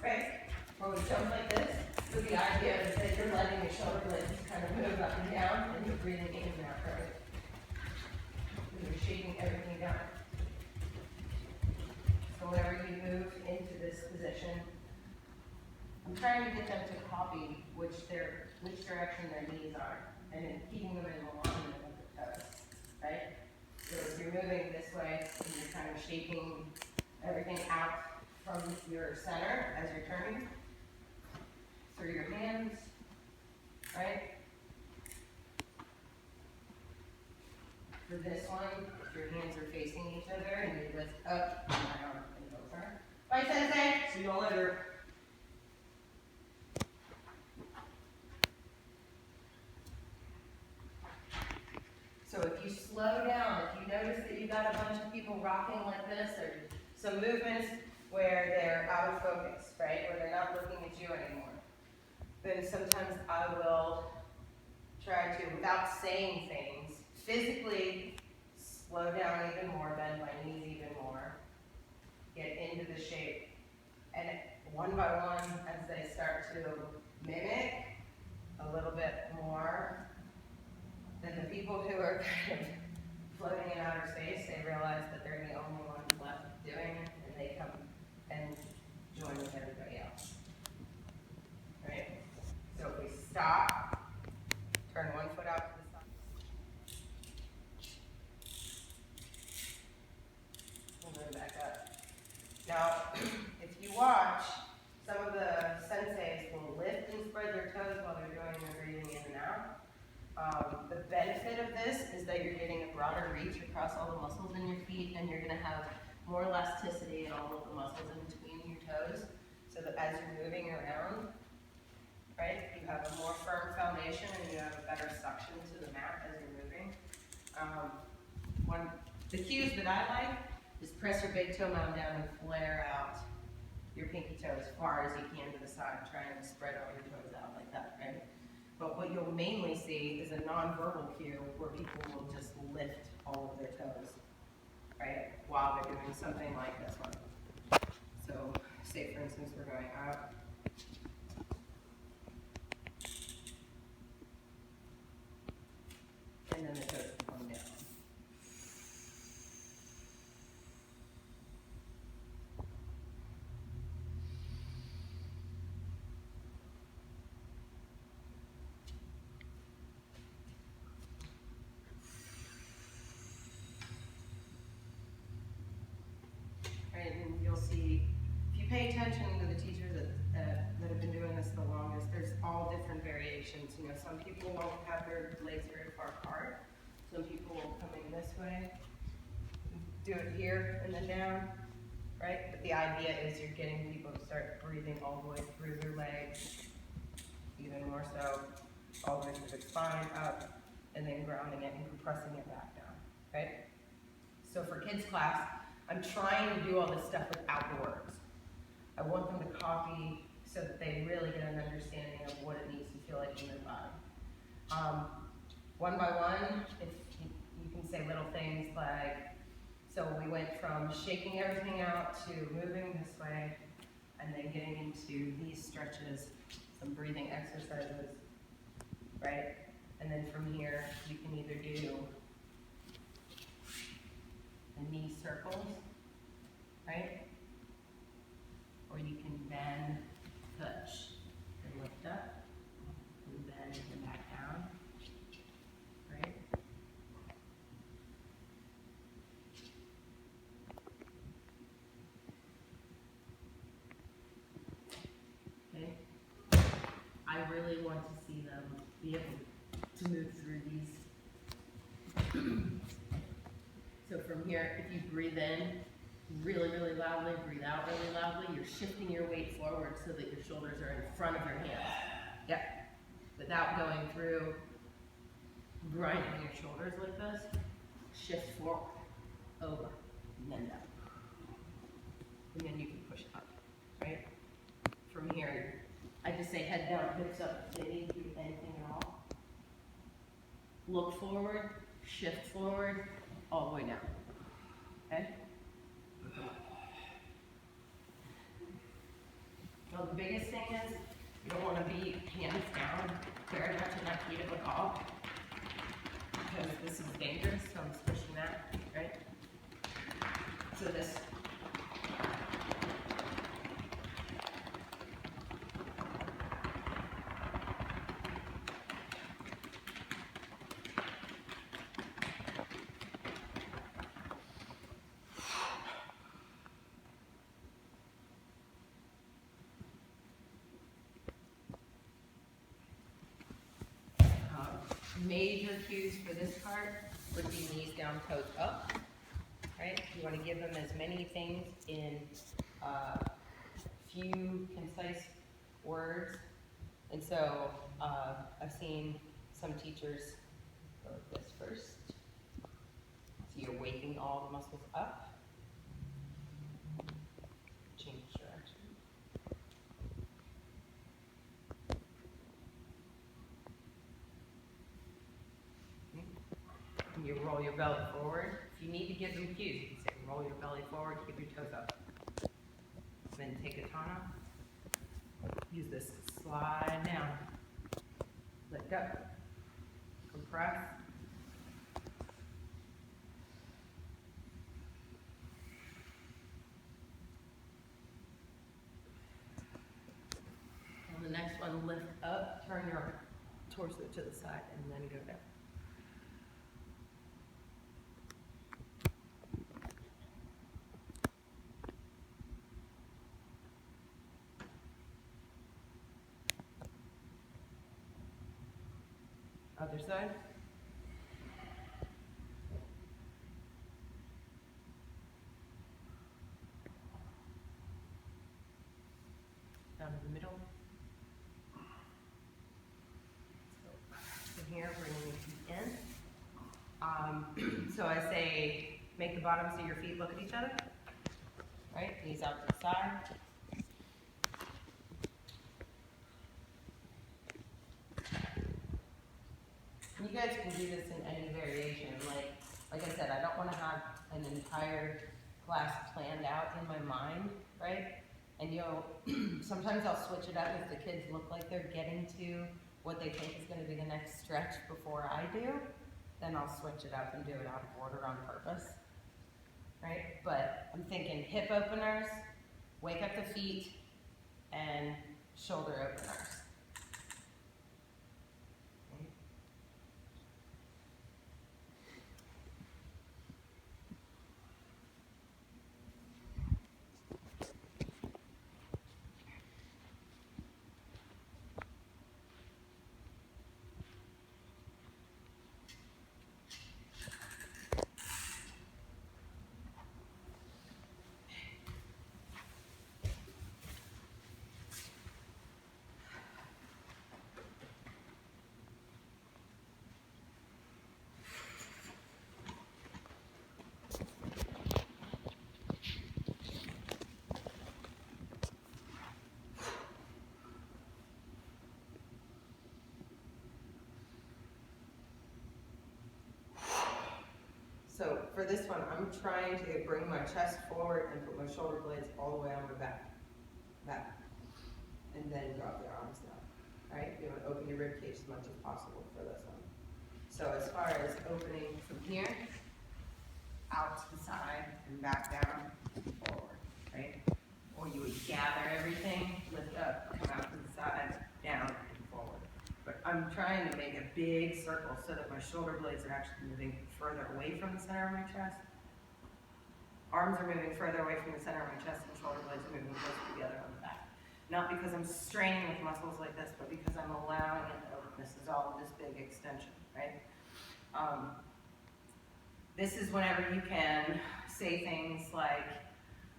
right? Where we jump like this, with the idea is that you're letting your shoulder blades kind of move up and down, and you're breathing in and out, right? And you're shaking everything down. So whenever you move into this position, I'm trying to get them to copy which direction their knees are, and then keeping them in alignment with the toes, right? So if you're moving this way, and you're kind of shaking everything out from your center as you're turning through your hands, right? For this one, your hands are facing each other, and you lift up and down and over. Bye, Sensei. See y'all later. So if you slow down, if you notice that you got a bunch of people rocking like this, or some movements where they're out of focus, right? Where they're not looking at you anymore, then sometimes I will try to, without saying things, physically slow down even more, bend my knees even more, get into the shape. And one by one, as they start to mimic a little bit more, then the people who are kind of floating in outer space, they realize that they're the only ones left doing it, and they come and join with everybody else. Right? So if we stop, turn one foot out to the side. And then back up. Now, if you watch, some of the senseis will lift and spread their toes while they're doing their breathing in and out. The benefit of this is that you're getting a broader reach across all the muscles in your feet, and you're going to have more elasticity in all of the muscles in between your toes, so that as you're moving around, right, you have a more firm foundation and you have a better suction to the mat as you're moving. The cues that I like is press your big toe mound down and flare out your pinky toe as far as you can to the side, trying to spread all your toes out like that, right? But what you'll mainly see is a nonverbal cue where people will just lift all of their toes, right, while they're doing something like this one. So, say for instance, we're going up. And then the toes come down. And you'll see, if you pay attention to the teachers that have been doing this the longest, there's all different variations. You know, some people won't have their legs very far apart. Some people will come in this way, do it here and then down, right? But the idea is you're getting people to start breathing all the way through their legs, even more so, all the way through the spine up, and then grounding it and compressing it back down, right? So for kids class, I'm trying to do all this stuff without the words. I want them to copy so that they really get an understanding of what it needs to feel like in their body. One by one, if you can say little things like, so we went from shaking everything out to moving this way, and then getting into these stretches, some breathing exercises, right? And then from here, you can either do knee circles, right? Or you can bend, touch, and lift up, and bend and back down, right? Okay. I really want to see them be able to move through these. So from here, if you breathe in really, really loudly, breathe out really loudly, you're shifting your weight forward so that your shoulders are in front of your hands. Yep. Without going through grinding your shoulders like this, shift forward, over, and then down. And then you can push up, right? From here, I just say head down, hips up, they need to do anything at all. Look forward, shift forward, all the way down, okay? the biggest thing is you don't want to be hands down very much in Aikido at all, because this is dangerous, so I'm switching that, right? So this. Major cues for this part would be knees down, toes up, right? You want to give them as many things in few concise words. And so I've seen some teachers go like this first. So you're waking all the muscles up. Change direction. You roll your belly forward. If you need to give them cues, you can say roll your belly forward, keep your toes up. Then take a tana. Use this to slide down. Let go. Compress. On the next one, lift up, turn your torso to the side, and then go down. Other side. Down in the middle. So from here, bringing your feet in. So I say, make the bottoms of your feet look at each other. Right? Knees out to the side. You guys can do this in any variation. Like I said, I don't want to have an entire class planned out in my mind, right? And sometimes I'll switch it up if the kids look like they're getting to what they think is going to be the next stretch before I do. Then I'll switch it up and do it out of order on purpose, right? But I'm thinking hip openers, wake up the feet, and shoulder openers. So for this one, I'm trying to bring my chest forward and put my shoulder blades all the way on my back, and then drop your arms down, right? You want to open your rib cage as much as possible for this one. So as far as opening from here, out to the side and back down, forward, right? Or you would gather everything, lift up, come out to the side, down, and forward. But I'm trying to make a big circle so that my shoulder blades are actually moving further away from the center of my chest. Arms are moving further away from the center of my chest, and shoulder blades are moving closer together on the back. Not because I'm straining with muscles like this, but because I'm allowing it to open. This is all this big extension, right? This is whenever you can say things like,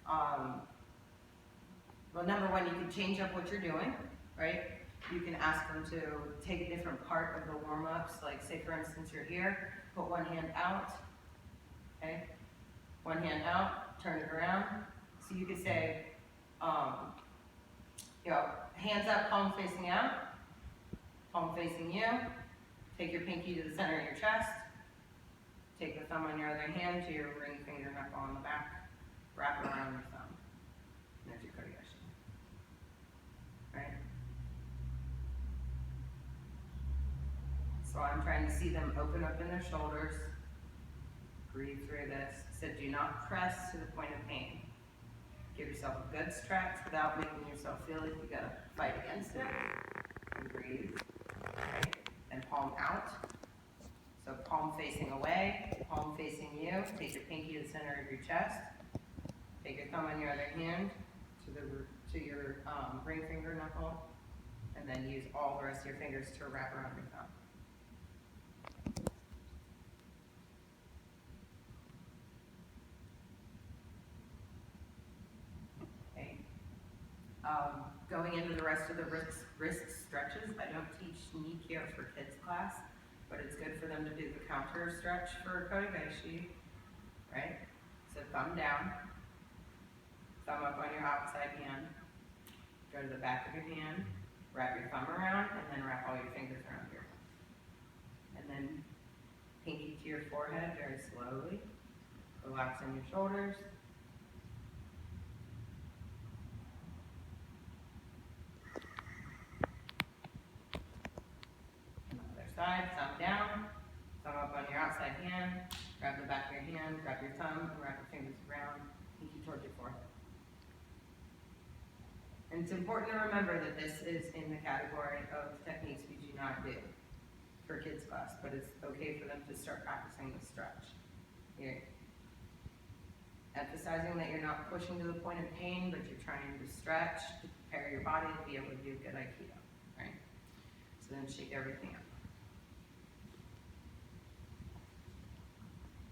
well, number one, you can change up what you're doing, right? You can ask them to take a different part of the warm-ups, like say for instance you're here, put one hand out, okay? One hand out, turn it around. So you could say, hands up, palm facing out, palm facing you. Take your pinky to the center of your chest. Take the thumb on your other hand to your ring finger knuckle on the back. Wrap it around your thumb. There's your kodayashi. trying to see them open up in their shoulders. Breathe through this. So do not press to the point of pain. Give yourself a good stretch without making yourself feel like you gotta fight against it. And breathe. Right? And palm out. So palm facing away, palm facing you. Take your pinky to the center of your chest. Take your thumb on your other hand to your ring finger knuckle, and then use all the rest of your fingers to wrap around your thumb. Okay. Going into the rest of the wrist stretches, I don't teach knee care for kids class, but it's good for them to do the counter stretch for kotegaeshi, right? So thumb down, thumb up on your outside hand, go to the back of your hand, wrap your thumb around, and then wrap all your fingers around here. And then pinky to your forehead very slowly, relaxing your shoulders. Side, thumb down, thumb up on your outside hand, grab the back of your hand, grab your thumb, and wrap your fingers around, pinky towards your forehead. And it's important to remember that this is in the category of techniques we do not do for kids class, but it's okay for them to start practicing the stretch. You're emphasizing that you're not pushing to the point of pain, but you're trying to stretch to prepare your body to be able to do good Aikido, right? So then shake everything up.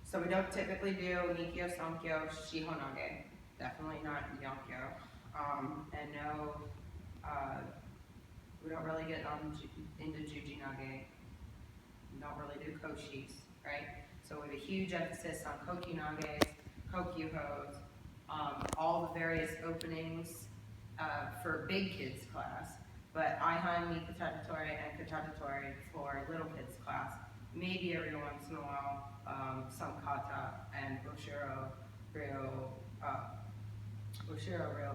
So we don't typically do Nikkyo, Sankyo, Shihonage. Definitely not Yankyo. And no, we don't really get into Jujinage. We don't really do Koshis, right? So we have a huge emphasis on Kokinages, Kokyuhos, all the various openings for big kids class, but Aihan, Nikatatori, and Katatatori for little kids class. Maybe every once in a while, some kata and Oshiro Ryo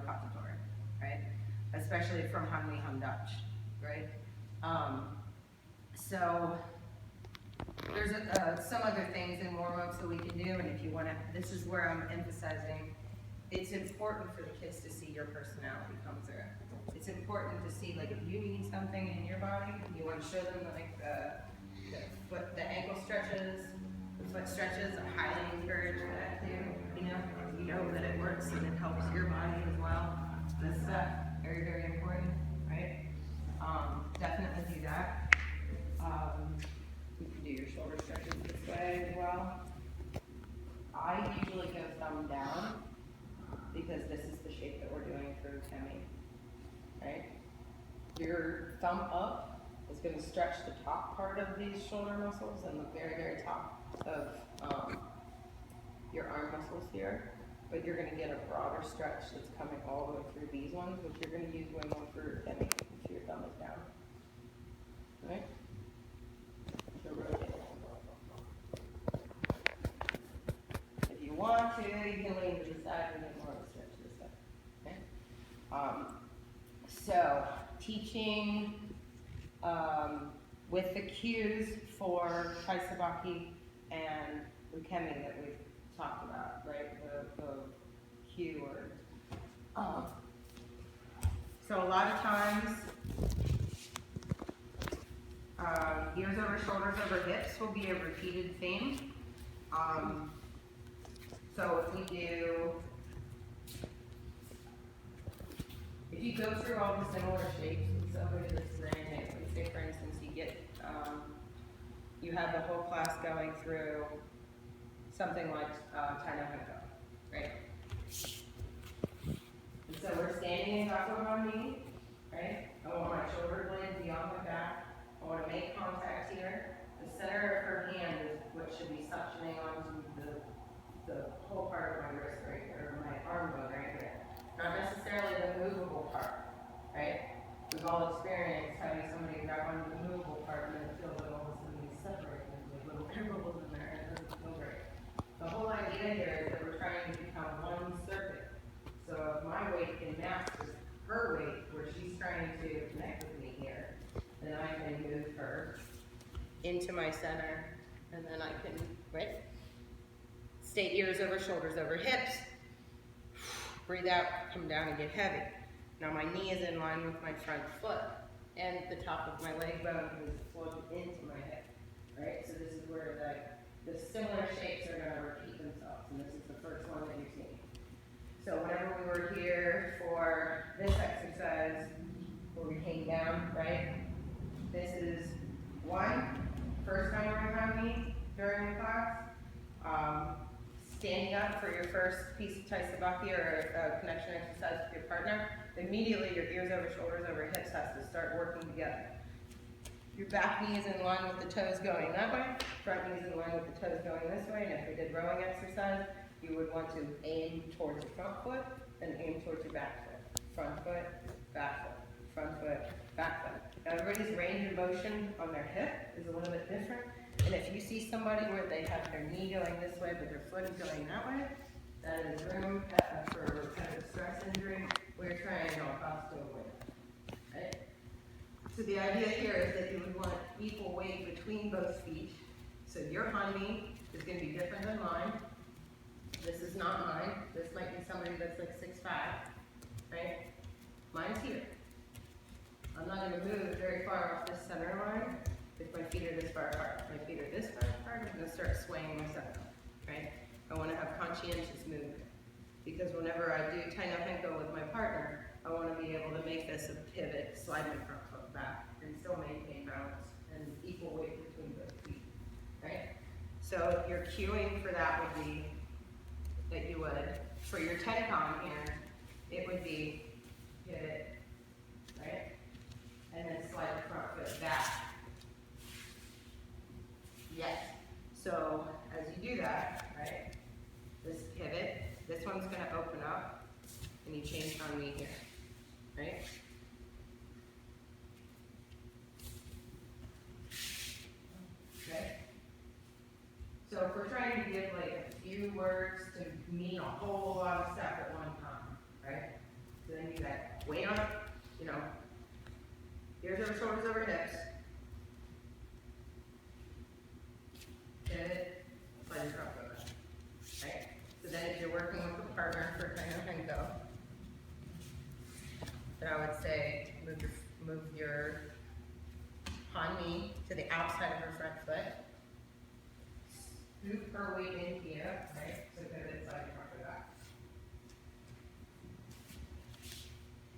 Katatori, right? Especially from Hanmi Han Dutch, right? So there's some other things in warm-ups that we can do, and if you want to, this is where I'm emphasizing, it's important for the kids to see your personality come through. It's important to see, like, if you need something in your body, you want to show them, like, the ankle stretches, the foot stretches. I highly encourage that too. You know that it works and it helps your body as well. This stuff, very, very important, right? Definitely do that. You can do your shoulder stretches this way as well. I usually go thumb down because this is the shape that we're doing for Kemi, right? Your thumb up is going to stretch the top part of these shoulder muscles and the very, very top of your arm muscles here, but you're going to get a broader stretch that's coming all the way through these ones, which you're going to use way more for Kemi if your thumb is down. Right? So rotate. If you want to, you can lean to the side and get more of a stretch to the side. Okay? So, teaching with the cues for Kaisabaki and Ukemi that we've talked about, right? The cue words. So a lot of times, ears over shoulders over hips will be a repeated theme. So if you go through all the similar shapes, so look at this scenario. Let's say, for instance, you have the whole class going through something like Tainahiko, right? And so we're standing in Gakuhan, right? I want my shoulder blade beyond my back. I want to make contact here. The center of her hand is what should be suctioning onto the whole part of my wrist right here, or my arm bone right here. Not necessarily the movable part, right? We've all experienced having somebody grab onto the movable part and then feel that all of a sudden they separate and there's little air bubbles in there and it doesn't feel great. The whole idea here is that we're trying to become one circuit. So if my weight can match her weight, where she's trying to connect with me here, then I can move her into my center, and then I can, right? Stay ears over, shoulders over hips. Breathe out, come down and get heavy. Now my knee is in line with my front foot, and the top of my leg bone is plugged into my hip, right? So this is where the similar shapes are gonna repeat themselves, and this is the first one that you're seeing. So whenever we were here for this exercise, where we came down, right? This is first time we're on me during the class. Standing up for your first piece of Tai Sabaki or a connection exercise with your partner, immediately your ears over, shoulders over, hips has to start working together. Your back knee is in line with the toes going that way, front knee is in line with the toes going this way, and if we did rowing exercise, you would want to aim towards your front foot and aim towards your back foot. Front foot, back foot, front foot, back foot. Now everybody's range of motion on their hip is a little bit different. And if you see somebody where they have their knee going this way, but their foot is going that way, that is room for repetitive stress injury. We're trying to avoid it. Right? So the idea here is that you would want equal weight between both feet. So your hind knee is going to be different than mine. This is not mine. This might be somebody that's like 6'5", right? Mine's here. I'm not going to move very far off this center line if my feet are this far apart. If my feet are this far apart, I'm going to start swaying myself, right? I want to have conscientious movement, because whenever I do tie up ankle with my partner, I want to be able to make this a pivot, slide my front foot back, and still maintain balance and equal weight between both feet, right? So your cueing for that would be that you would, for your tenkan here, it would be pivot, right? And then slide the front foot back. Yes. So as you do that, right, this pivot, this one's going to open up, and you change on me here, right? Okay. So if we're trying to give like a few words to mean a whole lot of stuff at one time, right? So then you got weight on, ears over, shoulders over, hips. Pivot, slide your front foot back, right? So then if you're working with a partner for kind of Henko, then I would say move your hind knee to the outside of her front foot. Scoop her weight in here, right? So pivot, slide your front foot back.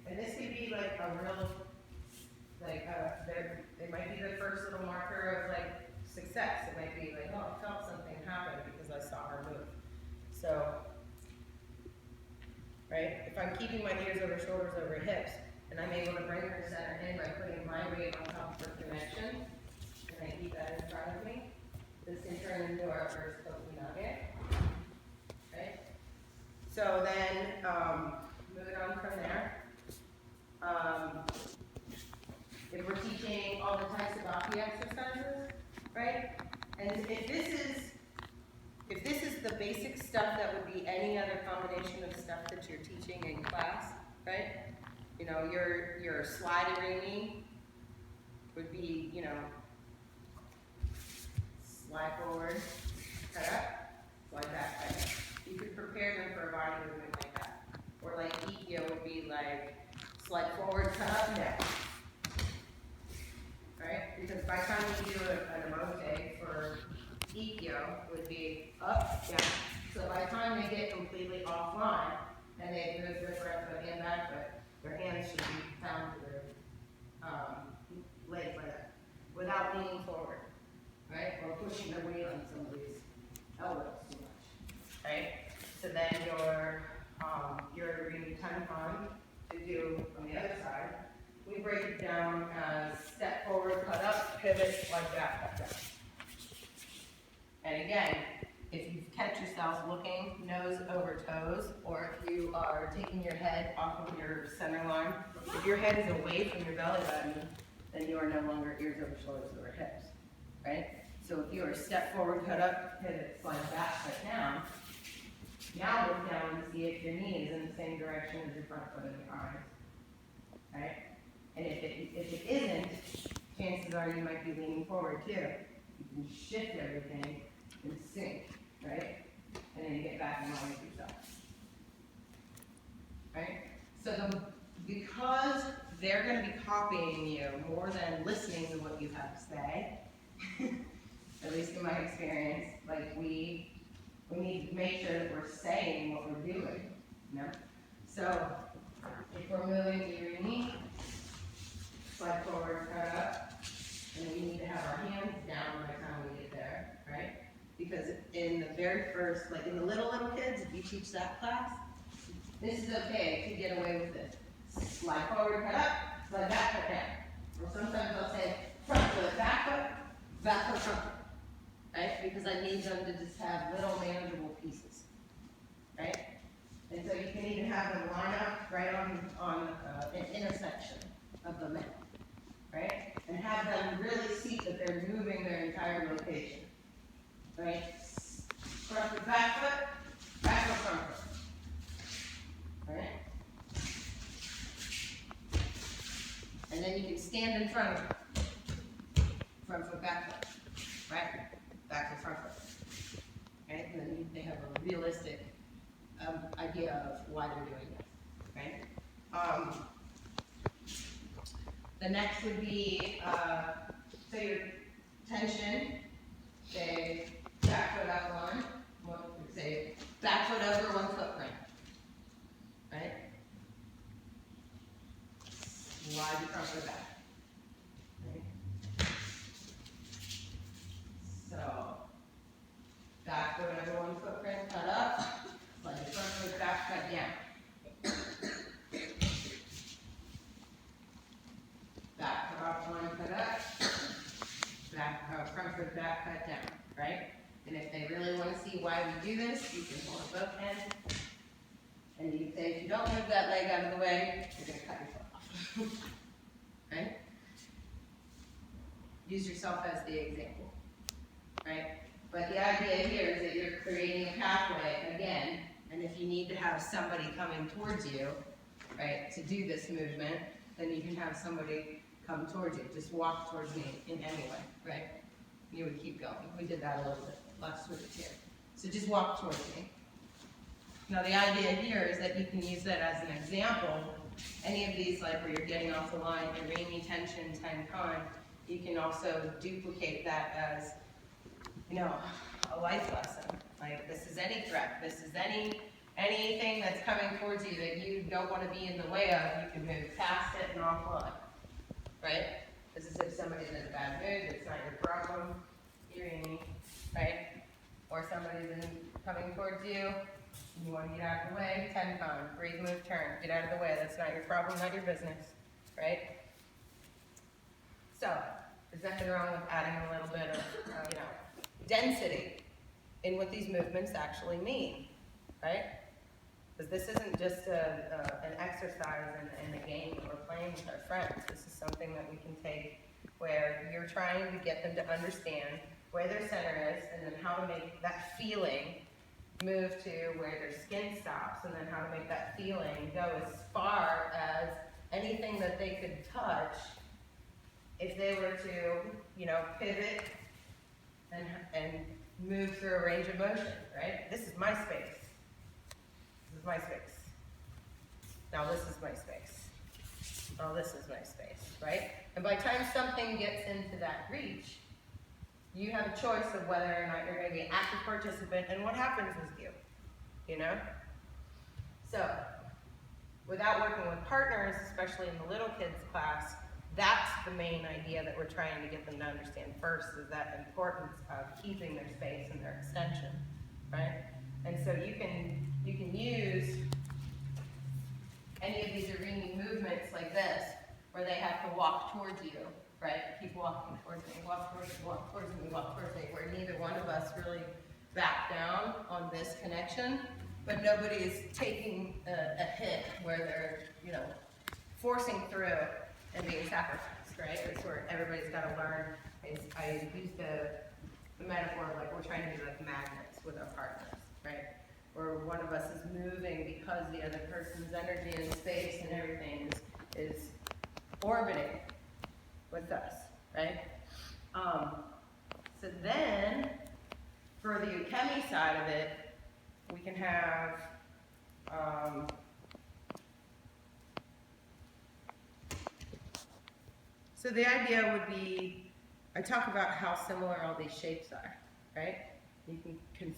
And this could be like a real, it might be the first little marker of like success. It might be like, oh, I felt something happen because I saw her move. So, right, if I'm keeping my ears over, shoulders over, hips, and I'm able to bring her center in by putting my weight on top of her connection, and I keep that in front of me, this can turn into our first Koki nugget, right? So then, moving on from there. If we're teaching all the Tai Sabaki exercises, right? And if this is the basic stuff that would be any other combination of stuff that you're teaching in class, right? Your slide knee would be, slide forward, cut up, slide back, cut up. You could prepare them for a body movement like that. Or like Aikido would be like slide forward, cut up, down. Right? Because by the time you do an emote for Aikido, would be up, down. So by the time they get completely offline, and they move their front foot and back foot, their hands should be down to their legs like that, without leaning forward, right? Or pushing their weight on somebody's elbows too much, right? So then your tenkan to do on the other side, we break it down as step forward, cut up, pivot, like that, cut down. And again, if you catch yourself looking nose over toes, or if you are taking your head off of your center line, if your head is away from your belly button, then you are no longer ears over shoulders over hips, right? So if you are step forward, cut up, pivot, slide back, cut down, now look down and see if your knee is in the same direction as your front foot and your arms, right? And if it isn't, chances are you might be leaning forward too. You can shift everything and sync, right? And then you get back in line with yourself. Right? So because they're going to be copying you more than listening to what you have to say, at least in my experience, like we need to make sure that we're saying what we're doing, you know? So if we're moving to your knee, slide forward, cut up, and then we need to have our hands down by the time we get there, right? Because in the very first, like in the little kids, if you teach that class, this is okay to get away with it. Slide forward, cut up, slide back, cut down. Or sometimes I'll say front foot, back foot, front foot. Right? Because I need them to just have little manageable pieces. Right? And so you can even have them line up right on an intersection of the mat. Right? And have them really see that they're moving their entire location. Right? Front foot, back foot, front foot. Right? And then you can stand in front of it. Front foot, back foot. Right? Back foot, front foot. Right? And then they have a realistic idea of why they're doing this. Right? The next would be, so your tension, say back foot up one, say back foot over, 1 foot right. Right? Slide your front foot back. Right? So, back foot over 1 footprint, cut up. Slide your front foot back, cut down. Back foot up 1, cut up. Front foot back, cut down. Right? And if they really want to see why we do this, you can hold both ends. And you can say, if you don't move that leg out of the way, you're going to cut yourself off. Right? Use yourself as the example. Right? But the idea here is that you're creating a pathway again, and if you need to have somebody coming towards you, right, to do this movement, then you can have somebody come towards you. Just walk towards me in any way, right? You would keep going. We did that a little bit last week too. So just walk towards me. Now the idea here is that you can use that as an example. Any of these, like where you're getting off the line, Irimi tension, Tenkan, you can also duplicate that as, you know, a life lesson. Like this is any threat, this is anything that's coming towards you that you don't want to be in the way of, you can move past it and offline. Right? This is if somebody's in a bad mood, it's not your problem, Irimi, right? Or somebody's coming towards you, you want to get out of the way, Tenkan, breathe, move, turn, get out of the way, that's not your problem, not your business, right? So, there's nothing wrong with adding a little bit of, density in what these movements actually mean, right? Because this isn't just an exercise and a game that we're playing with our friends. This is something that we can take where you're trying to get them to understand where their center is and then how to make that feeling move to where their skin stops, and then how to make that feeling go as far as anything that they could touch if they were to, pivot and move through a range of motion, right? This is my space. This is my space. Now this is my space. Now this is my space, right? And by the time something gets into that reach, you have a choice of whether or not you're going to be an active participant and what happens with you, So, without working with partners, especially in the little kids class, that's the main idea that we're trying to get them to understand first, is that importance of keeping their space and their extension, right? And so you can use any of these Irimi movements like this, where they have to walk towards you, right? Keep walking towards me, walk towards me, walk towards me, walk towards me, where neither one of us really back down on this connection, but nobody is taking a hit where they're, forcing through and being sacrificed, right? That's where everybody's got to learn. I use the metaphor of like we're trying to be like magnets with our partners, right? Where one of us is moving because the other person's energy and space and everything is orbiting with us, right? So then, for the ukemi side of it, we can have, so the idea would be, I talk about how similar all these shapes are, right? You can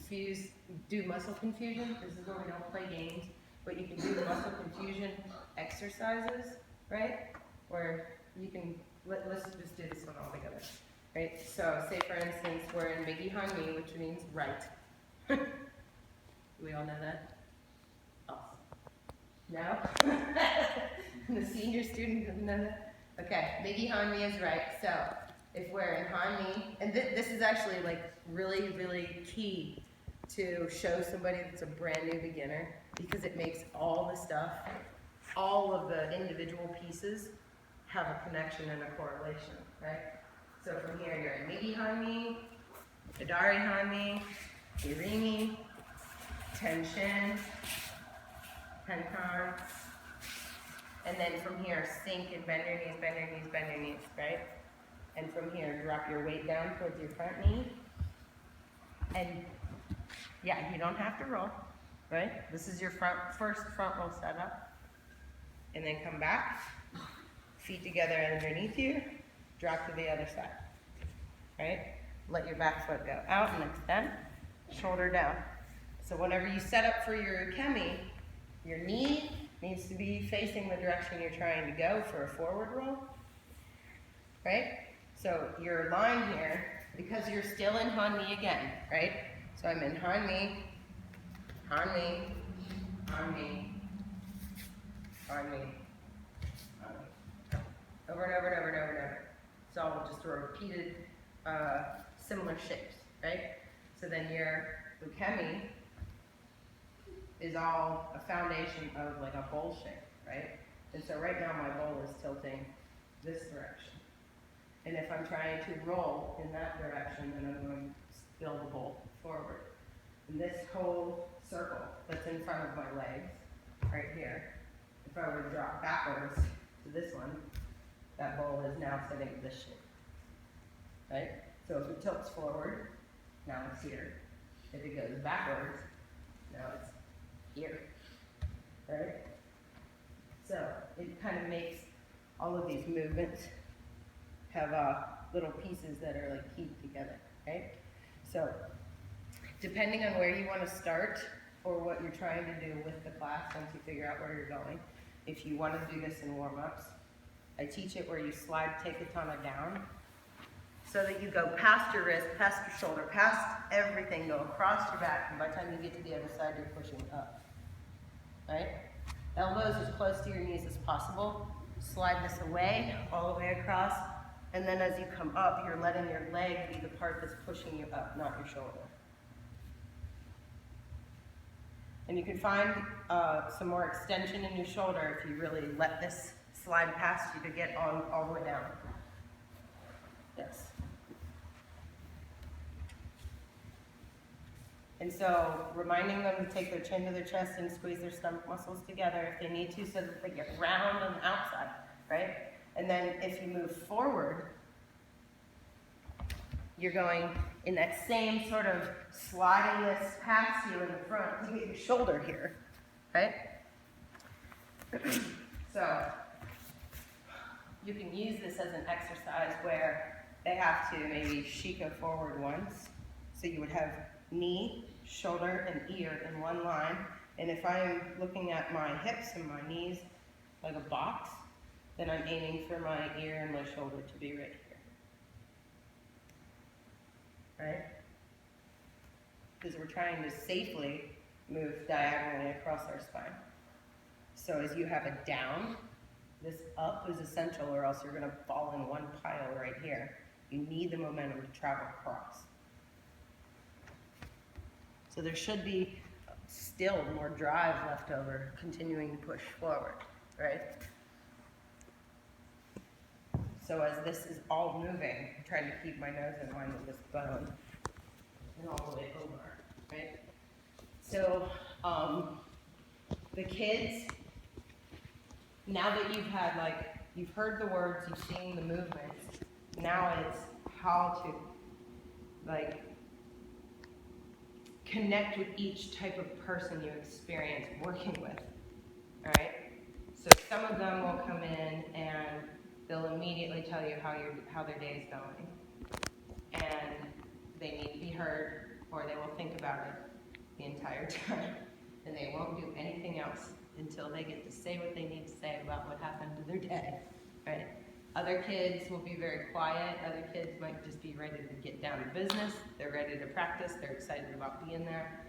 do muscle confusion. This is where we don't play games, but you can do the muscle confusion exercises, right? Where you can, let's just do this one all together, right? So say for instance, we're in Migi Han-Mi, which means right. Do we all know that? Awesome. No? The senior student doesn't know that? Okay, Migi Han-Mi is right. So if we're in Han-Mi, and this is actually like really, really key to show somebody that's a brand new beginner, because it makes all the stuff, all of the individual pieces have a connection and a correlation, right? So from here, you're in Migi Han-Mi, Hidari Han-Mi, Irimi, Tenshin, Tenkan, and then from here, sink and bend your knees, bend your knees, bend your knees, right? And from here, drop your weight down towards your front knee. And yeah, you don't have to roll, right? This is your first front roll setup. And then come back, feet together underneath you, drop to the other side, right? Let your back foot go out and extend, shoulder down. So whenever you set up for your ukemi, your knee needs to be facing the direction you're trying to go for a forward roll, right? So your line here, because you're still in Han-Mi again, right? So I'm in Han-Mi, Han-Mi, Han-Mi, Han-Mi, Han-Mi. Over and over and over and over and over. So I'll just repeated similar shapes, right? So then your ukemi is all a foundation of like a bowl shape, right? And so right now my bowl is tilting this direction. And if I'm trying to roll in that direction, then I'm going to build the bowl forward. And this whole circle that's in front of my legs, right here, if I were to drop backwards to this one, that bowl is now sitting in this shape, right? So if it tilts forward, now it's here. If it goes backwards, now it's here, right? So it kind of makes all of these movements have little pieces that are like keyed together, right? So depending on where you want to start or what you're trying to do with the class, once you figure out where you're going, if you want to do this in warm-ups, I teach it where you slide Tekatana down so that you go past your wrist, past your shoulder, past everything, go across your back, and by the time you get to the other side, you're pushing up, right? Elbows as close to your knees as possible. Slide this away, all the way across, and then as you come up, you're letting your leg be the part that's pushing you up, not your shoulder. And you can find some more extension in your shoulder if you really let this slide past you to get on all the way down. Yes. And so reminding them to take their chin to their chest and squeeze their stomach muscles together if they need to, so that they get round on the outside, right? And then if you move forward, you're going in that same sort of sliding this past you in the front to get your shoulder here, right? So you can use this as an exercise where they have to maybe shika forward once. So you would have knee, shoulder, and ear in one line. And if I'm looking at my hips and my knees like a box, then I'm aiming for my ear and my shoulder to be right here. Right? Because we're trying to safely move diagonally across our spine. So as you have a down, this up is essential, or else you're going to fall in one pile right here. You need the momentum to travel across. So there should be still more drive left over, continuing to push forward, right? So as this is all moving, I'm trying to keep my nose in line with this bone and all the way over, right? So the kids, now that you've had you've heard the words, you've seen the movements, now it's how to like, connect with each type of person you experience working with, all right? So some of them will come in and they'll immediately tell you how their day is going, and they need to be heard, or they will think about it the entire time, and they won't do anything else until they get to say what they need to say about what happened to their day, right? Other kids will be very quiet. Other kids might just be ready to get down to business. They're ready to practice. They're excited about being there.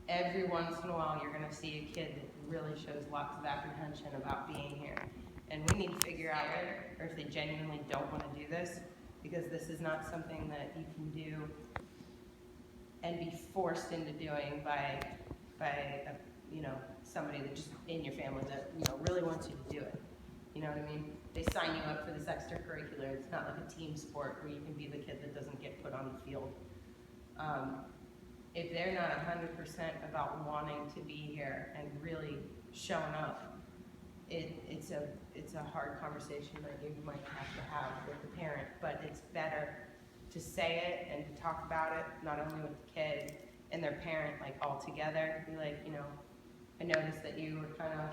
Every once in a while, you're going to see a kid that really shows lots of apprehension about being here. And we need to figure out or if they genuinely don't want to do this, because this is not something that you can do and be forced into doing by somebody that just in your family that really wants you to do it. You know what I mean? They sign you up for this extracurricular. It's not like a team sport where you can be the kid that doesn't get put on the field. If they're not 100% about wanting to be here and really showing up, it's a hard conversation that you might have to have with the parent. But it's better to say it and to talk about it, not only with the kid and their parent, like all together. Be like, I noticed that you were kind of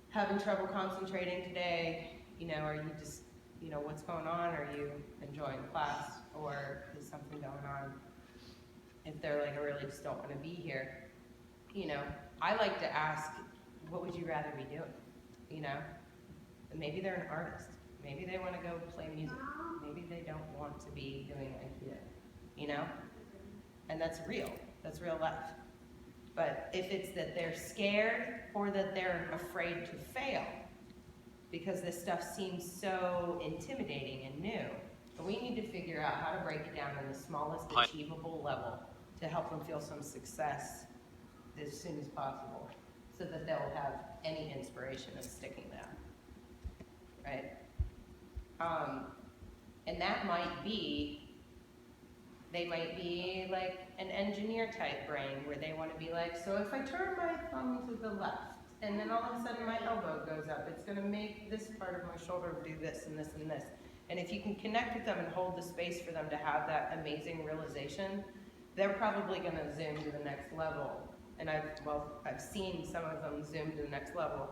having trouble concentrating today, are you just, what's going on? Are you enjoying class, or is something going on? If they're like, I really just don't want to be here, I like to ask, what would you rather be doing? And maybe they're an artist. Maybe they want to go play music. Maybe they don't want to be doing Aikido, And that's real life. But if it's that they're scared or that they're afraid to fail, because this stuff seems so intimidating and new, we need to figure out how to break it down in the smallest achievable level to help them feel some success as soon as possible, so that they'll have any inspiration of sticking that, right? And that might be, they might be like an engineer type brain where they want to be like, so if I turn my thumb to the left and then all of a sudden my elbow goes up, it's going to make this part of my shoulder do this and this and this. And if you can connect with them and hold the space for them to have that amazing realization, they're probably going to zoom to the next level. And I've seen some of them zoom to the next level,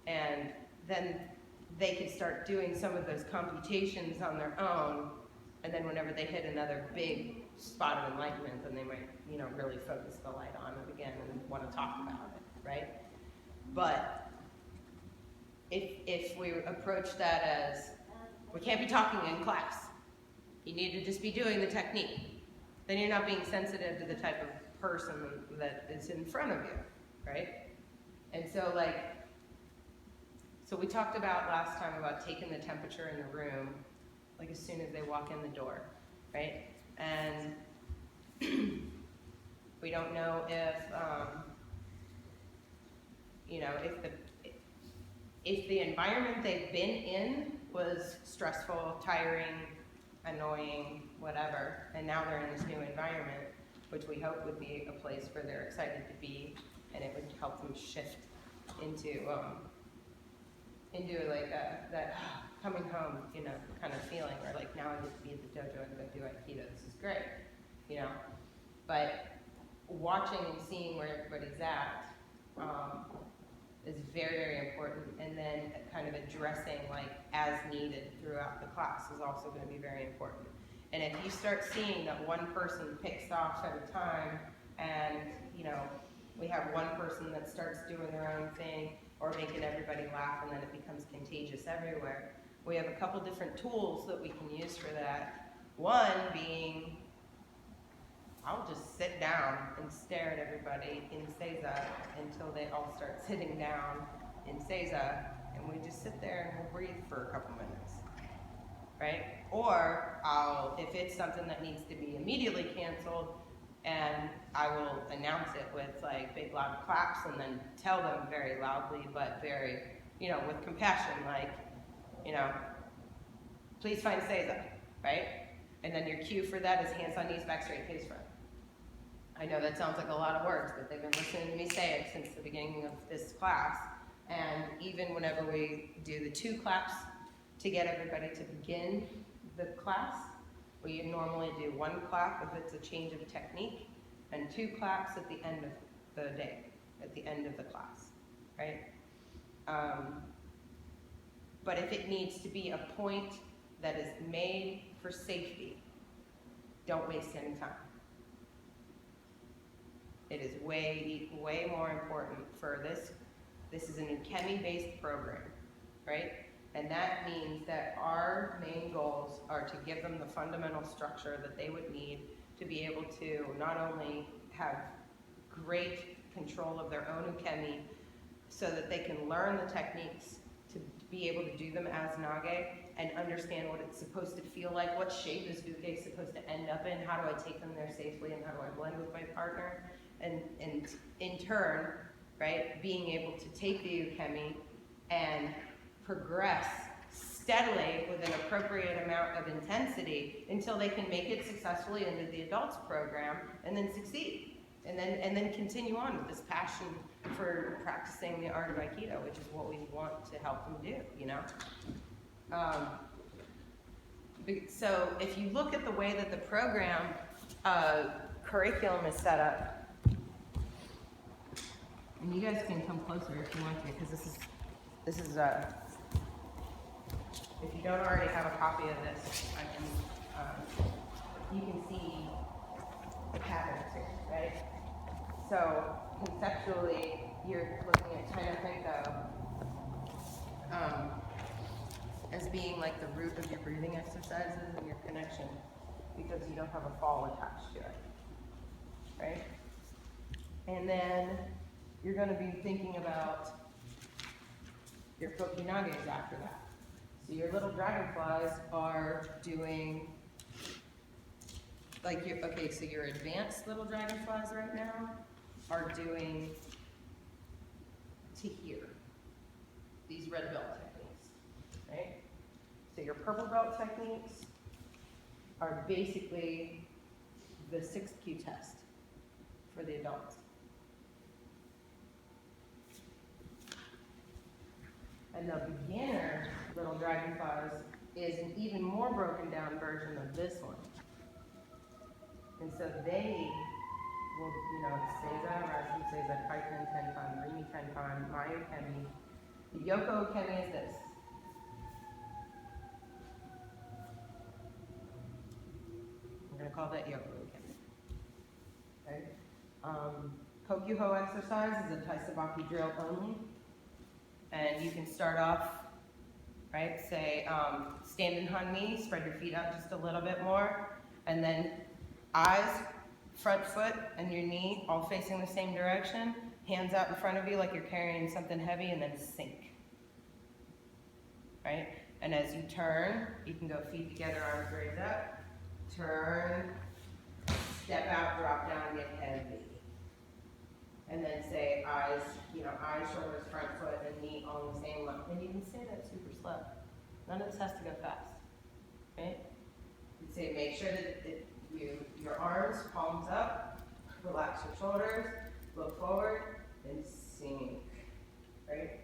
and then they can start doing some of those computations on their own. And then whenever they hit another big spot of enlightenment, then they might, really focus the light on it again and want to talk about it, right? But if we approach that as, we can't be talking in class, you need to just be doing the technique, then you're not being sensitive to the type of person that is in front of you, right? And so so we talked about last time about taking the temperature in the room, like as soon as they walk in the door, right? And we don't know if, if the environment they've been in was stressful, tiring, annoying, whatever, and now they're in this new environment, which we hope would be a place where they're excited to be, and it would help them shift into like that coming home, kind of feeling, or like, now I get to be at the dojo and go do Aikido, this is great, But watching and seeing where everybody's at is very, very important, and then kind of addressing like as needed throughout the class is also going to be very important. And if you start seeing that one person picks off at a time, and we have one person that starts doing their own thing or making everybody laugh, and then it becomes contagious everywhere, we have a couple different tools that we can use for that. One being, I'll just sit down and stare at everybody in Seiza until they all start sitting down in Seiza, and we just sit there and we'll breathe for a couple minutes, right? Or if it's something that needs to be immediately canceled, and I will announce it with like big loud claps, and then tell them very loudly, but very, with compassion, like, please find Seiza, right? And then your cue for that is hands on knees, back straight, face front. I know that sounds like a lot of words, but they've been listening to me say it since the beginning of this class. And even whenever we do the 2 claps to get everybody to begin the class, We normally do 1 clap if it's a change of technique, and 2 claps at the end of the day, at the end of the class, right? But if it needs to be a point that is made for safety, don't waste any time. It is way, way more important for this. This is an Ukemi-based program, right? And that means that our main goals are to give them the fundamental structure that they would need to be able to not only have great control of their own Ukemi so that they can learn the techniques to be able to do them as Nage and understand what it's supposed to feel like, what shape is Uke supposed to end up in, how do I take them there safely, and how do I blend with my partner, and in turn, right, being able to take the Ukemi and progress steadily with an appropriate amount of intensity until they can make it successfully into the adults program and then succeed. And then continue on with this passion for practicing the art of Aikido, which is what we want to help them do, you know? So if you look at the way that the program curriculum is set up, and you guys can come closer if you want to, because this is if you don't already have a copy of this, I can, you can see the patterns here, right? So conceptually, you're looking at China Fenko as being like the root of your breathing exercises and your connection, because you don't have a fall attached to it, right? And then you're going to be thinking about your Kokinages after that. So your little dragonflies are doing, like, okay, so your advanced little dragonflies right now are doing to here, these red belt techniques, right? So your purple belt techniques are basically the 6Q test for the adults. And the beginner little dragonflies is an even more broken down version of this one. And so they will, you know, Seiza, Rashi, Seiza, Kaiten, Tenkan, Rimi, Tenkan, Mayu, Kemi. The Yoko Kemi is this. I'm going to call that Yoko Kemi. Okay? Kokyuho exercise is a Taisabaki drill only. And you can start off, right, say, stand in hanmi, spread your feet out just a little bit more, and then eyes, front foot, and your knee all facing the same direction, hands out in front of you like you're carrying something heavy, and then sink, right? And as you turn, you can go feet together, arms raised up, turn, step out, drop down, get heavy. And then say eyes, you know, eyes, shoulders, front foot, and knee on the same level. And you can say that super slow. None of this has to go fast, right? You say make sure that your arms, palms up, relax your shoulders, look forward, and sink, right?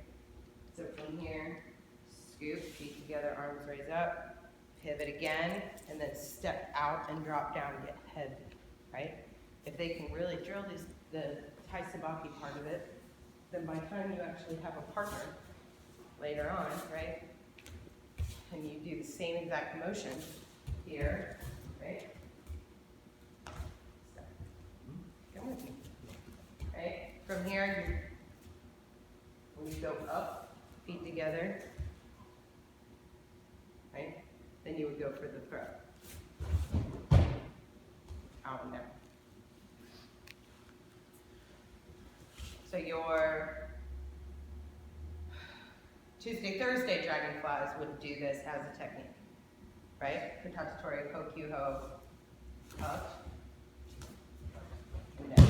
So from here, scoop, feet together, arms raised up, pivot again, and then step out and drop down, get heavy, right? If they can really drill the Taisabaki part of it, then by the time you actually have a partner later on, right, and you do the same exact motion here, right? So, come with me, right? From here, when you go up, feet together, right? Then you would go for the throw, out and down. So your Tuesday, Thursday dragonflies would do this as a technique, right? Katatori, Kokyuho, up, and down.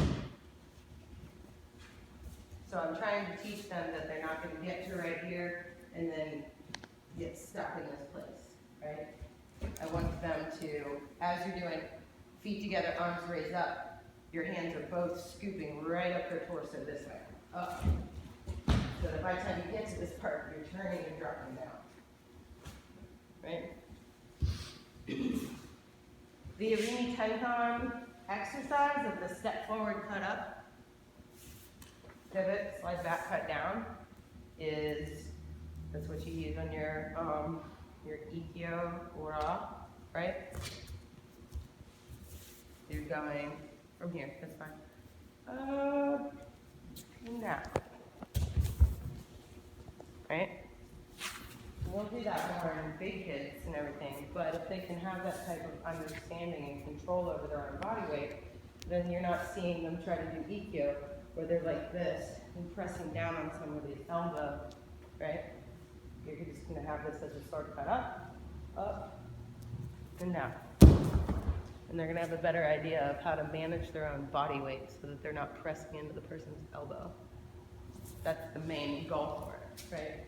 So I'm trying to teach them that they're not going to get to right here and then get stuck in this place, right? I want them to, as you're doing feet together, arms raised up, your hands are both scooping right up their torso this way, up. So that by the time you get to this part, you're turning and dropping down, right? The Arimi Tenkan exercise of the step forward, cut up, pivot, slide back, cut down that's what you use on your Ikkyo Ura, right? You're going from here, that's fine. Up and down, right? We'll do that more in big kids and everything, but if they can have that type of understanding and control over their own body weight, then you're not seeing them try to do Ikkyo, where they're like this and pressing down on somebody's elbow, right? You're just gonna have this as a sword cut up, and down. And they're gonna have a better idea of how to manage their own body weight so that they're not pressing into the person's elbow. That's the main goal for it, right?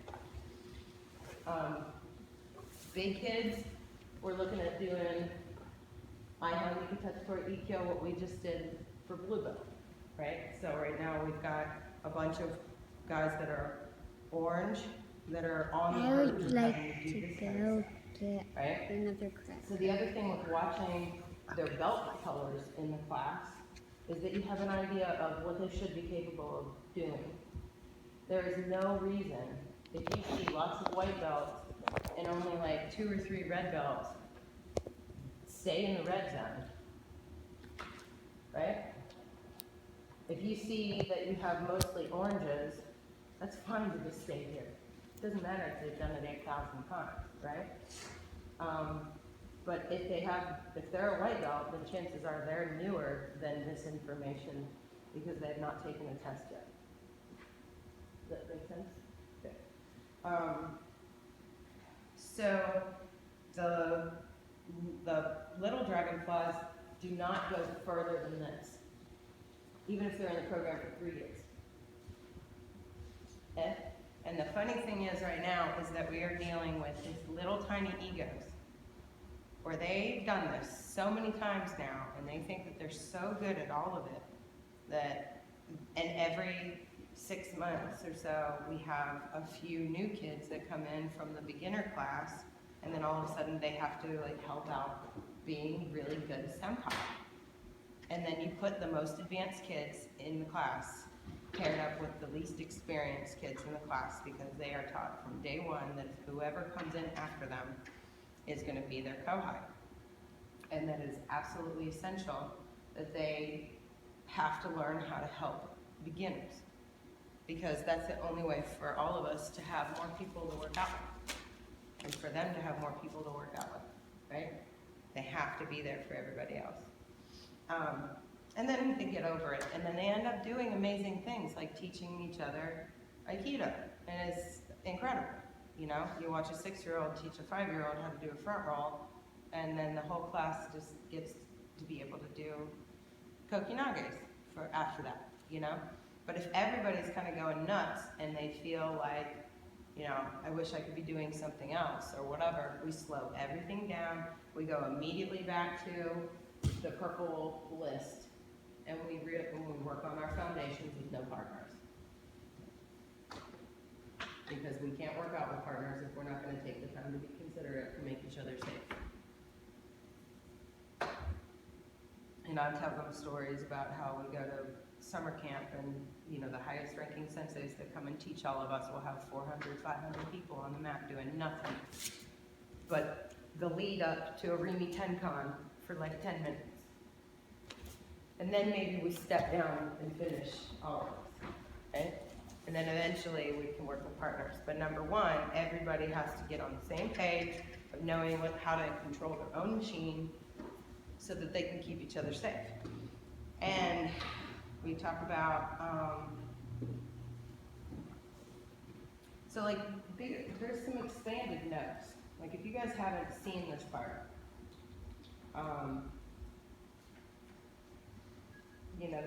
Big kids, we're looking at doing Aikido Center Ikkyo, what we just did for blue belt, right? So right now we've got a bunch of guys that are orange that are on the verge of having to do this kind of stuff, right? Another class. So the other thing with watching their belt colors in the class is that you have an idea of what they should be capable of doing. There is no reason, if you see lots of white belts and only like 2 or 3 red belts, stay in the red zone, right? If you see that you have mostly oranges, that's fine to just stay here. It doesn't matter if they've done it 8,000 times, right? But if they're a white belt, then chances are they're newer than this information because they have not taken a test yet. Does that make sense? Okay. So the little dragonflies do not go further than this, even if they're in the program for 3 years. Okay? And the funny thing is right now is that we are dealing with these little tiny egos where they've done this so many times now and they think that they're so good at all of it that, and every 6 months or so we have a few new kids that come in from the beginner class and then all of a sudden they have to like help out being really good senpai. And then you put the most advanced kids in the class paired up with the least experienced kids in the class because they are taught from day one that whoever comes in after them is going to be their kohai. And that is absolutely essential that they have to learn how to help beginners because that's the only way for all of us to have more people to work out with and for them to have more people to work out with, right? They have to be there for everybody else. And then they get over it, and then they end up doing amazing things like teaching each other Aikido, and it's incredible. You know, you watch a 6-year-old teach a 5-year-old how to do a front roll, and then the whole class just gets to be able to do kokinages for after that, you know? But if everybody's kind of going nuts and they feel like, you know, I wish I could be doing something else or whatever, we slow everything down, we go immediately back to the purple list, and we work on our foundations with no partners. Because we can't work out with partners if we're not going to take the time to be considerate to make each other safe. And I tell them stories about how we go to summer camp and, you know, the highest ranking senseis that come and teach all of us will have 400, 500 people on the mat doing nothing. But the lead up to Arimi Tenkan for like 10 minutes. And then maybe we step down and finish all of us, okay? And then eventually we can work with partners. But number one, everybody has to get on the same page of knowing how to control their own machine so that they can keep each other safe. And we talk about, so like, there's some expanded notes. Like if you guys haven't seen this part, you know,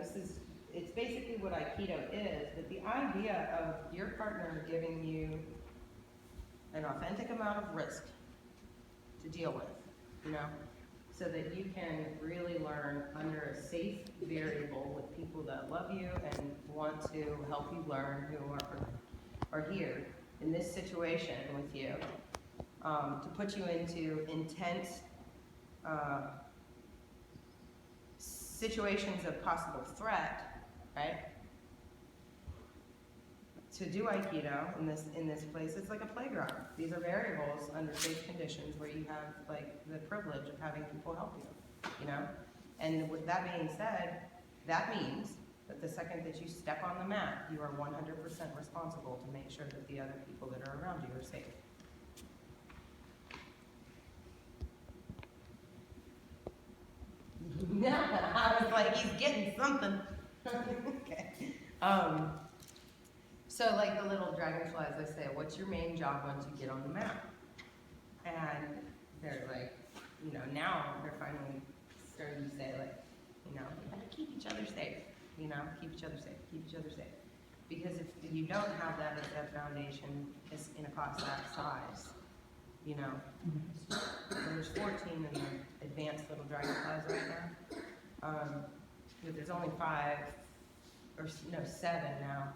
it's basically what Aikido is, but the idea of your partner giving you an authentic amount of risk to deal with, you know, so that you can really learn under a safe variable with people that love you and want to help you learn, who are here in this situation with you, to put you into intense situations of possible threat, right? To do Aikido in this place, it's like a playground. These are variables under safe conditions where you have like the privilege of having people help you, And with that being said, that means that the second that you step on the mat, you are 100% responsible to make sure that the other people that are around you are safe. Yeah, I was like, he's getting something. Okay. So like the little dragonflies, I say, what's your main job once you get on the mat? And they're like, now they're finally starting to say like, you gotta keep each other safe. Keep each other safe, keep each other safe. Because if you don't have that as a foundation in a class that size, there's 14 in the advanced little dragonflies right now. But there's only 7 now.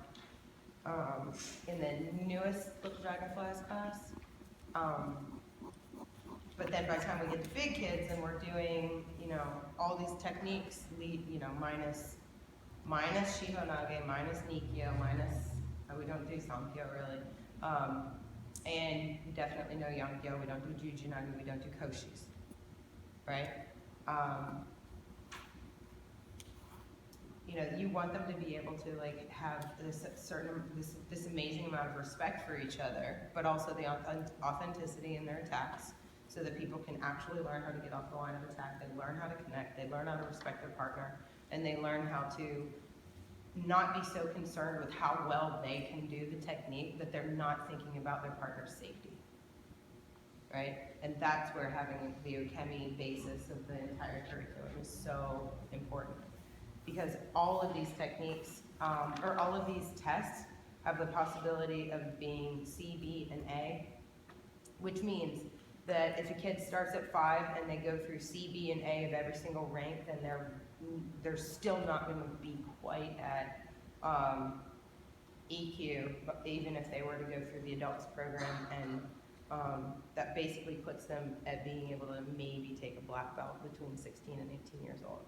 In the newest little dragonflies class. But then by the time we get to big kids and we're doing, all these techniques, minus Shihonage, minus Nikyo, we don't do Sankyo really. And definitely no Yankyo, we don't do Jujunagi, we don't do Koshis, right? You want them to be able to like have this amazing amount of respect for each other, but also the authenticity in their attacks, so that people can actually learn how to get off the line of attack. They learn how to connect. They learn how to respect their partner, and they learn how to not be so concerned with how well they can do the technique that they're not thinking about their partner's safety, right? And that's where having the Ukemi basis of the entire curriculum is so important. Because all of these techniques, or all of these tests, have the possibility of being C, B, and A, which means that if a kid starts at 5 and they go through C, B, and A of every single rank, then they're still not going to be quite at EQ, but even if they were to go through the adults program, and that basically puts them at being able to maybe take a black belt between 16 and 18 years old.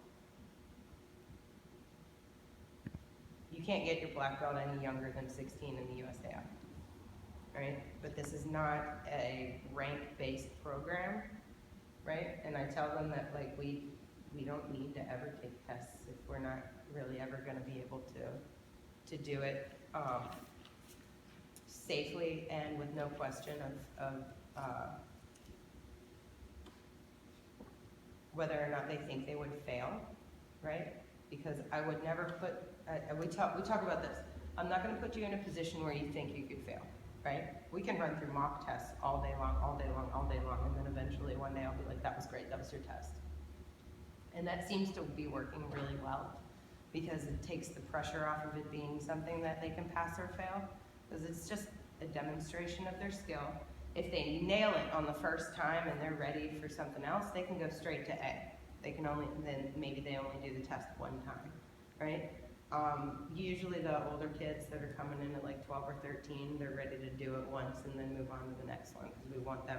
You can't get your black belt any younger than 16 in the USAF, right? But this is not a rank-based program, right? And I tell them that like we don't need to ever take tests if we're not really ever going to be able to do it safely and with no question of whether or not they think they would fail, right? Because I would never put, we talk about this, I'm not going to put you in a position where you think you could fail, right? We can run through mock tests all day long, all day long, all day long, and then eventually one day I'll be like, that was great, that was your test. And that seems to be working really well, because it takes the pressure off of it being something that they can pass or fail, because it's just a demonstration of their skill. If they nail it on the first time and they're ready for something else, they can go straight to A. They can maybe they only do the test one time, right? Usually the older kids that are coming in at like 12 or 13, they're ready to do it once and then move on to the next one, because we want them,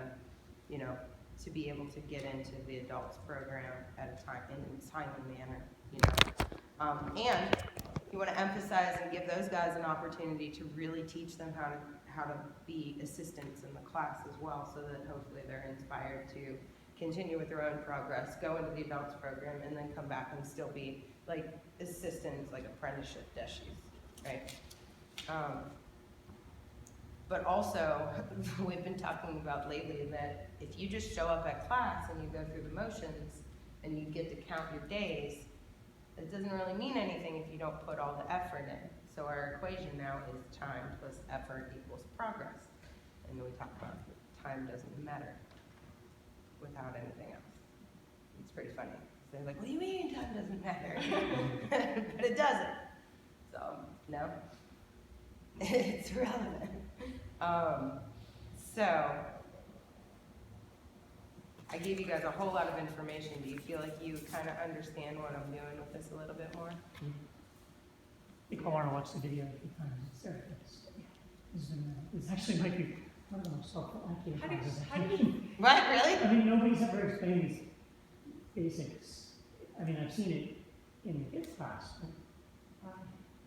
to be able to get into the adults program at a time, in a timely manner, And you want to emphasize and give those guys an opportunity to really teach them how to be assistants in the class as well, so that hopefully they're inspired to continue with their own progress, go into the adults program, and then come back and still be like assistants, like apprenticeship deshies, right? But also, we've been talking about lately that if you just show up at class and you go through the motions and you get to count your days, it doesn't really mean anything if you don't put all the effort in. So our equation now is time plus effort equals progress. And we talk about time doesn't matter without anything else. It's pretty funny. They're like, what do you mean time doesn't matter? But it doesn't. So, no, it's relevant. So, I gave you guys a whole lot of information. Do you feel like you kind of understand what I'm doing with this a little bit more? I think I want to watch the video a few times. This actually might be one of the most helpful Aikido classes. What, really? I mean, nobody's ever explained these basics. I mean, I've seen it in the kids class, but,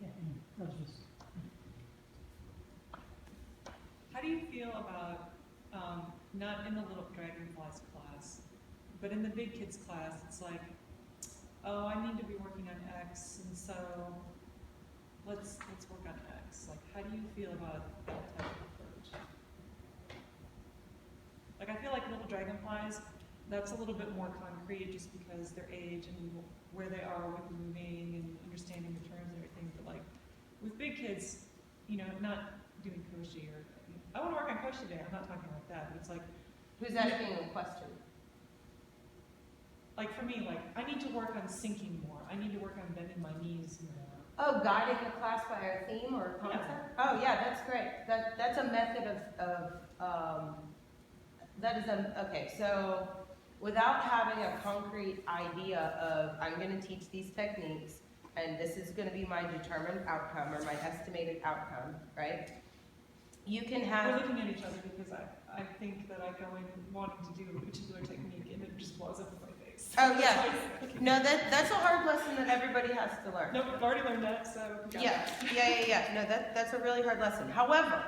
yeah, anyway, that was just. How do you feel about, not in the little dragonflies class, but in the big kids class, it's like, oh, I need to be working on X, and so let's work on X. Like, how do you feel about that type of approach? Like, I feel like little dragonflies, that's a little bit more concrete just because their age and where they are with moving and understanding the terms and everything. But like, with big kids, you know, not doing koshi or, I want to work on koshi today, I'm not talking like that, but it's like, Who's asking a question? like for me, like, I need to work on sinking more. I need to work on bending my knees more. Oh, guiding the class by a theme or a concept? Yeah. Oh, yeah, that's great. That's a method okay, so without having a concrete idea of, I'm gonna teach these techniques, and this is gonna be my determined outcome, or my estimated outcome, right? You can We're have, looking at each other because I think that I go in wanting to do a particular technique and it just blows up in my face. oh, yeah. It's like, okay. No, that's a hard lesson that everybody has to learn. Nope, I've already learned that, so. got Yeah, it. yeah. No, that's a really hard lesson. However,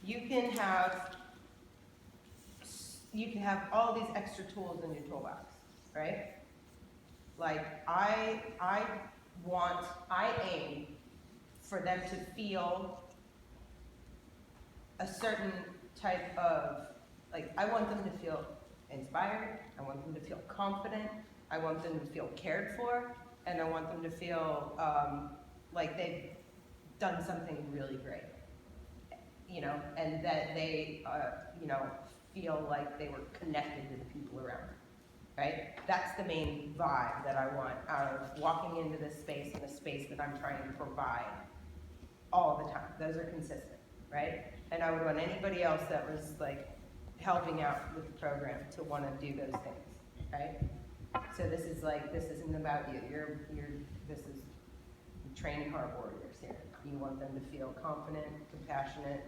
you can have all these extra tools in your toolbox, right? Like, I aim for them to feel a certain type of, like, I want them to feel inspired, I want them to feel confident, I want them to feel cared for, and I want them to feel like they've done something really great, you know, and that they, you know, feel like they were connected to the people around them, right? That's the main vibe that I want out of walking into this space and the space that I'm trying to provide all the time. Those are consistent, right? And I would want anybody else that was like helping out with the program to want to do those things, right? So this isn't about you. This is training heart warriors here. You want them to feel confident, compassionate,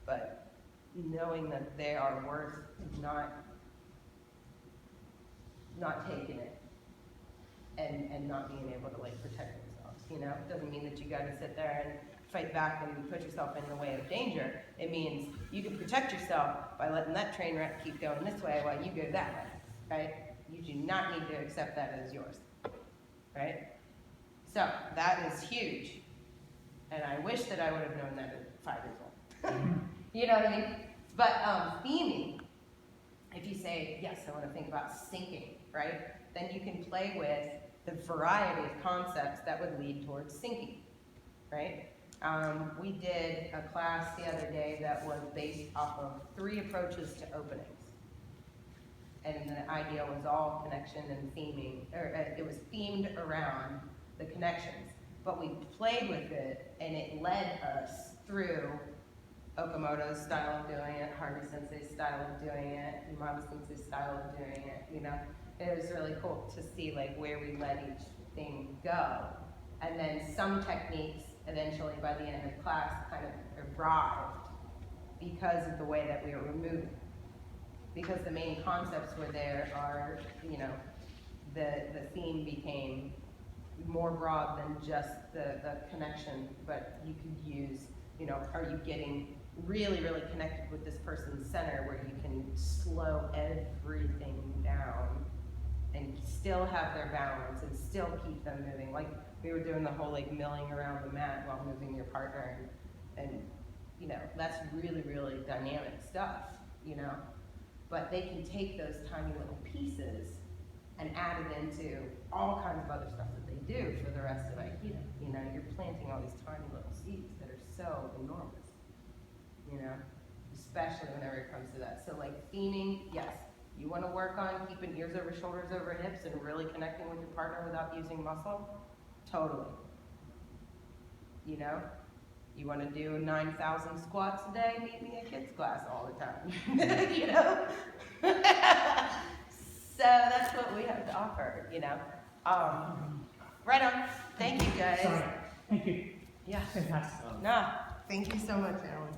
but knowing that they are worth not taking it and not being able to like protect themselves, you know? It doesn't mean that you gotta sit there and fight back and put yourself in the way of danger. It means you can protect yourself by letting that train wreck keep going this way while you go that way, right? You do not need to accept that as yours, right? So that is huge. And I wish that I would have known that at 5 years old. You know what I mean? But theming, if you say, yes, I want to think about syncing, right? Then you can play with the variety of concepts that would lead towards syncing, right? We did a class the other day that was based off of 3 approaches to openings. And the idea was all connection and theming, or it was themed around the connections. But we played with it, and it led us through Okamoto's style of doing it, Harvey Sensei's style of doing it, Yamada Sensei's style of doing it, you know? It was really cool to see like where we let each thing go. And then some techniques, eventually by the end of class, kind of arrived because of the way that we were moving. Because the main concepts were there are, you know, the theme became more broad than just the connection, but you could use, you know, are you getting really, really connected with this person's center where you can slow everything down and still have their balance and still keep them moving. Like we were doing the whole like milling around the mat while moving your partner and you know, that's really, really dynamic stuff, you know. But they can take those tiny little pieces and add it into all kinds of other stuff that they do for the rest of Aikido. You know, you're planting all these tiny little seeds that are so enormous, you know, especially whenever it comes to that. So like theming, yes, you want to work on keeping ears over shoulders over hips and really connecting with your partner without using muscle? Totally. You know? You want to do 9,000 squats a day? Meet me at kids class all the time. You know? So that's what we have to offer, you know? Right on. Thank you, guys. Sorry. Thank you. Yeah. Fantastic. No, thank you so much, Alan.